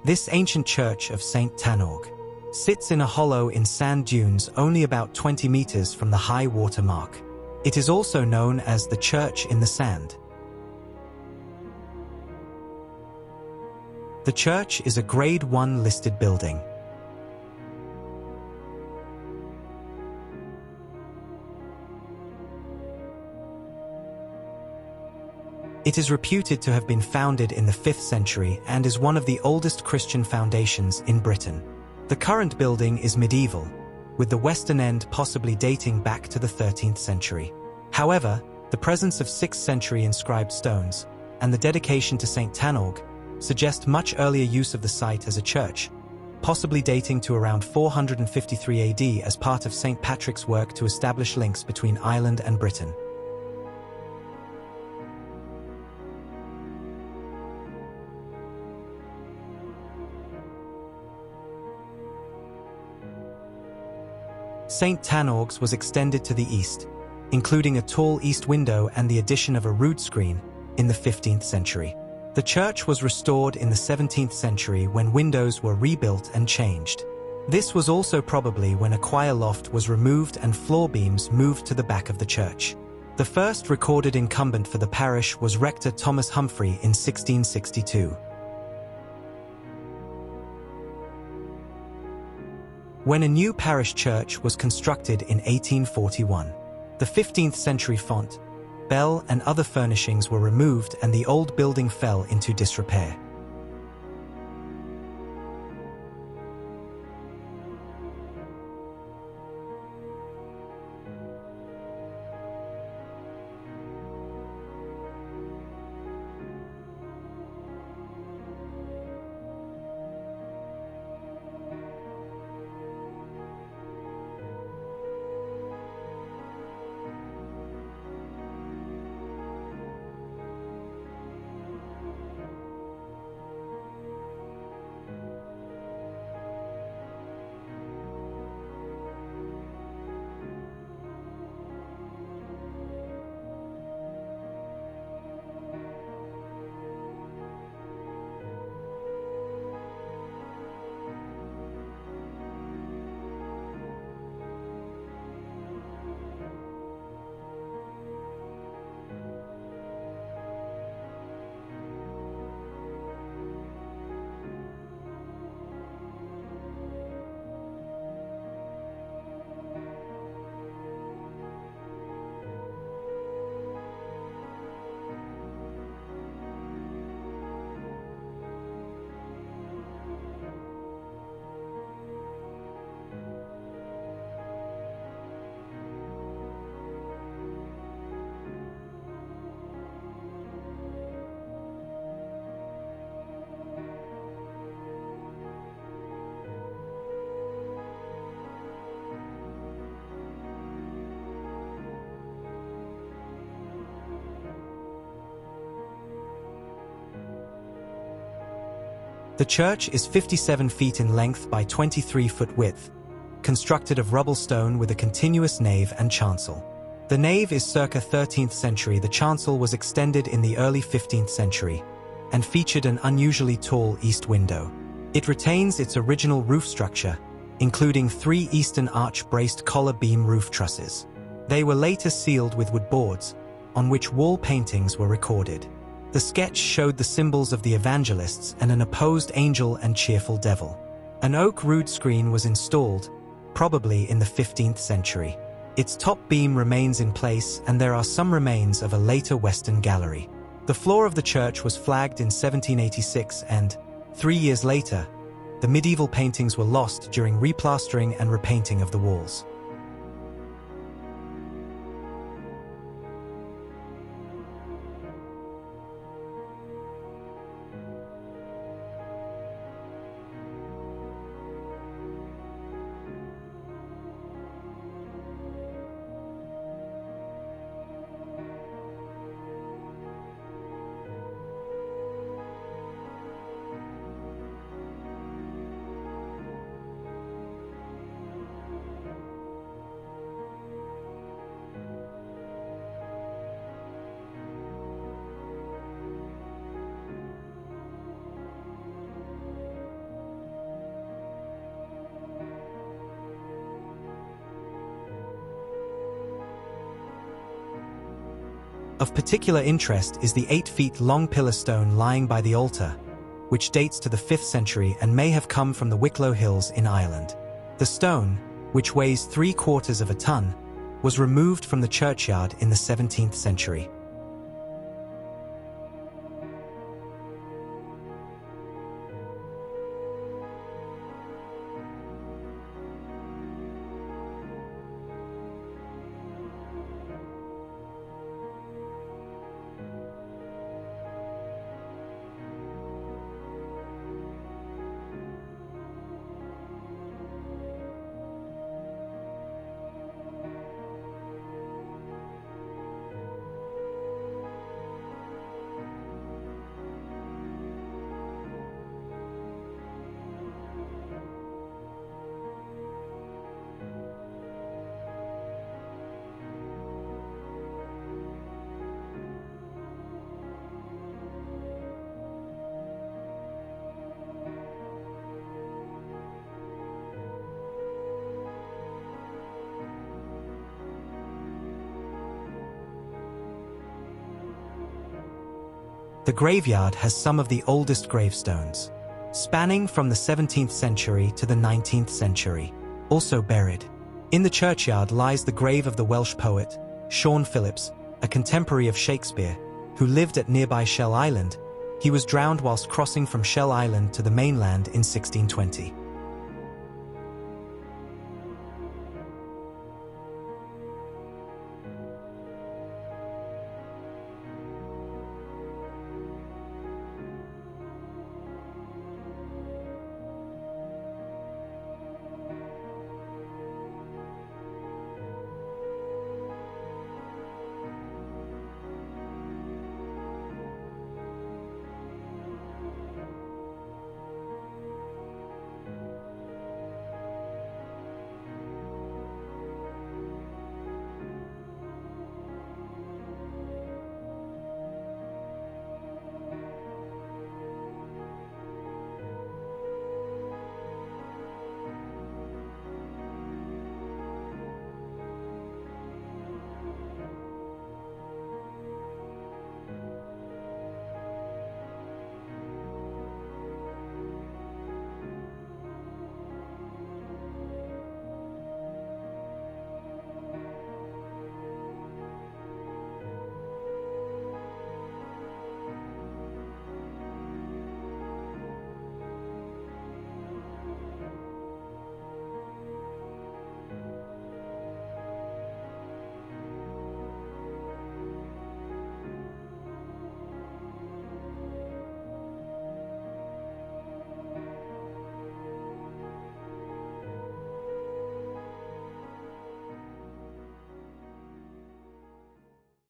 This ancient church of St Tanwg sits in a hollow in sand dunes only about 20 meters from the high water mark. It is also known as the Church in the Sand. The church is a Grade 1 listed building. It is reputed to have been founded in the 5th century and is one of the oldest Christian foundations in Britain. The current building is medieval, with the western end possibly dating back to the 13th century. However, the presence of 6th century inscribed stones and the dedication to St Tanwg suggest much earlier use of the site as a church, possibly dating to around 453 AD as part of St Patrick's work to establish links between Ireland and Britain. St Tanwg's was extended to the east, including a tall east window and the addition of a rood screen in the 15th century. The church was restored in the 17th century when windows were rebuilt and changed. This was also probably when a choir loft was removed and floor beams moved to the back of the church. The first recorded incumbent for the parish was Rector Thomas Humphrey in 1662. When a new parish church was constructed in 1841, the 15th century font, bell and other furnishings were removed and the old building fell into disrepair. The church is 57 feet in length by 23 foot width, constructed of rubble stone with a continuous nave and chancel. The nave is circa 13th century. The chancel was extended in the early 15th century and featured an unusually tall east window. It retains its original roof structure, including 3 eastern arch-braced collar beam roof trusses. They were later sealed with wood boards, on which wall paintings were recorded. The sketch showed the symbols of the evangelists and an opposed angel and cheerful devil. An oak rood screen was installed, probably in the 15th century. Its top beam remains in place and there are some remains of a later western gallery. The floor of the church was flagged in 1786 and, 3 years later, the medieval paintings were lost during replastering and repainting of the walls. Of particular interest is the 8 feet long pillar stone lying by the altar, which dates to the 5th century and may have come from the Wicklow Hills in Ireland. The stone, which weighs 3/4 of a ton, was removed from the churchyard in the 17th century. The graveyard has some of the oldest gravestones, spanning from the 17th century to the 19th century. Also buried in the churchyard lies the grave of the Welsh poet, Sion Phillips, a contemporary of Shakespeare, who lived at nearby Shell Island. He was drowned whilst crossing from Shell Island to the mainland in 1620.